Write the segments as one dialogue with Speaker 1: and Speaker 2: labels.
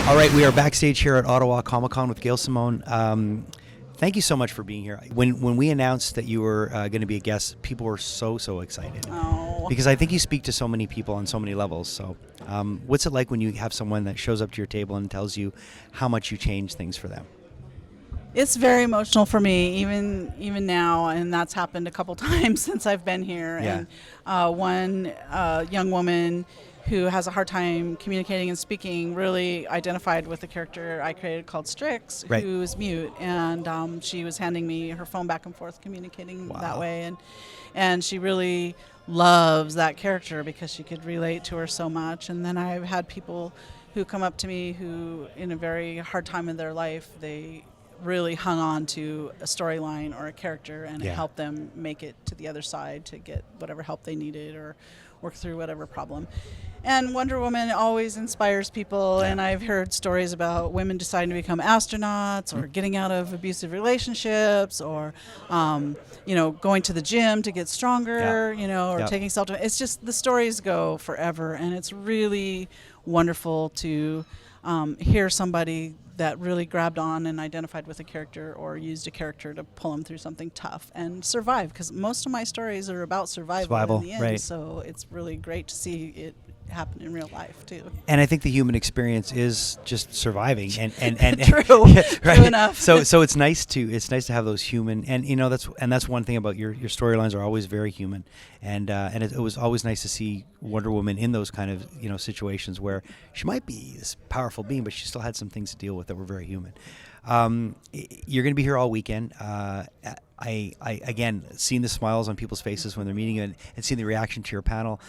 Speaker 1: All right, we are backstage here at Ottawa Comiccon with Gail Simone. Thank you so much for being here. When we announced that you were going to be a guest, people were so excited.
Speaker 2: Oh.
Speaker 1: Because I think you speak to so many people on so many levels. So what's it like when you have someone that shows up to your table and tells you how much you change things for them?
Speaker 2: It's very emotional for me, even now, and that's happened a couple times since I've been here.
Speaker 1: Yeah.
Speaker 2: And one young woman who has a hard time communicating and speaking really identified with the character I created called Strix,
Speaker 1: Right.
Speaker 2: who is mute, and she was handing me her phone back and forth, communicating
Speaker 1: Wow.
Speaker 2: that way, and she really loves that character because she could relate to her so much. And then I've had people who come up to me who, in a very hard time in their life, they really hung on to a storyline or a character, and
Speaker 1: Yeah.
Speaker 2: it helped them make it to the other side to get whatever help they needed or work through whatever problem. And Wonder Woman always inspires people,
Speaker 1: Yeah.
Speaker 2: and I've heard stories about women deciding to become astronauts or getting out of abusive relationships or, going to the gym to get stronger, or
Speaker 1: Yeah.
Speaker 2: taking self. It's just the stories go forever, and it's really wonderful to hear somebody that really grabbed on and identified with a character or used a character to pull them through something tough and survive, because most of my stories are about survival in the end.
Speaker 1: Right.
Speaker 2: So it's really great to see it happen in real life too.
Speaker 1: And I think the human experience is just surviving, and
Speaker 2: True.
Speaker 1: right?
Speaker 2: True enough.
Speaker 1: So it's nice to have those human, and that's one thing about your storylines are always very human, and it was always nice to see Wonder Woman in those kind of situations where she might be this powerful being, but she still had some things to deal with that were very human. You're going to be here all weekend. I again seen the smiles on people's faces when they're meeting you, and seeing the reaction to your panel.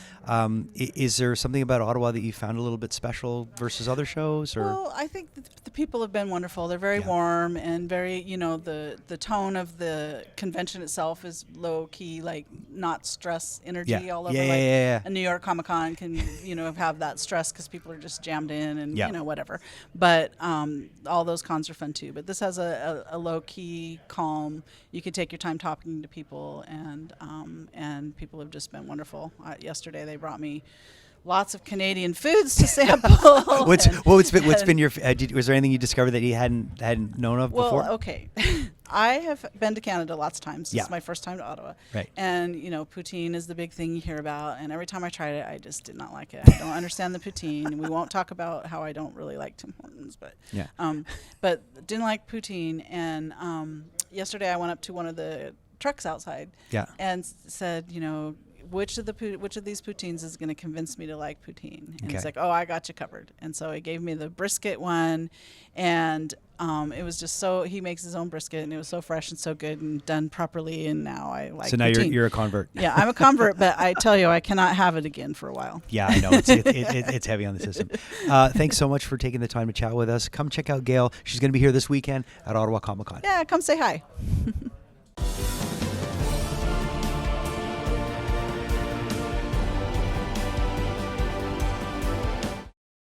Speaker 1: Is there something about Ottawa that you found a little bit special versus other shows? Or
Speaker 2: Well, I think the people have been wonderful. They're very warm and very, the tone of the convention itself is low key, like not stress energy all over.
Speaker 1: Yeah.
Speaker 2: A New York Comic-Con can, have that stress because people are just jammed in and, whatever. But all those cons are fun too. But this has a low key, calm. You can take your time talking to people, and people have just been wonderful. Yesterday they brought me lots of Canadian foods to sample.
Speaker 1: what's been your? Was there anything you discovered that you hadn't known of before?
Speaker 2: Well, okay, I have been to Canada lots of times. This is my first time to Ottawa.
Speaker 1: Right.
Speaker 2: And poutine is the big thing you hear about. And every time I tried it, I just did not like it. I don't understand the poutine. And we won't talk about how I don't really like Tim Hortons, but but didn't like poutine. And yesterday I went up to one of the trucks outside.
Speaker 1: Yeah.
Speaker 2: And said, which of these poutines is going to convince me to like poutine? And he's like, oh, I got you covered. And so he gave me the brisket one, and it was just he makes his own brisket, and it was so fresh and so good and done properly, and now I like
Speaker 1: So now
Speaker 2: poutine.
Speaker 1: you're a convert.
Speaker 2: Yeah, I'm a convert, but I tell you, I cannot have it again for a while.
Speaker 1: Yeah, I know. It's heavy on the system. Thanks so much for taking the time to chat with us. Come check out Gail. She's going to be here this weekend at Ottawa Comiccon.
Speaker 2: Yeah, come say hi.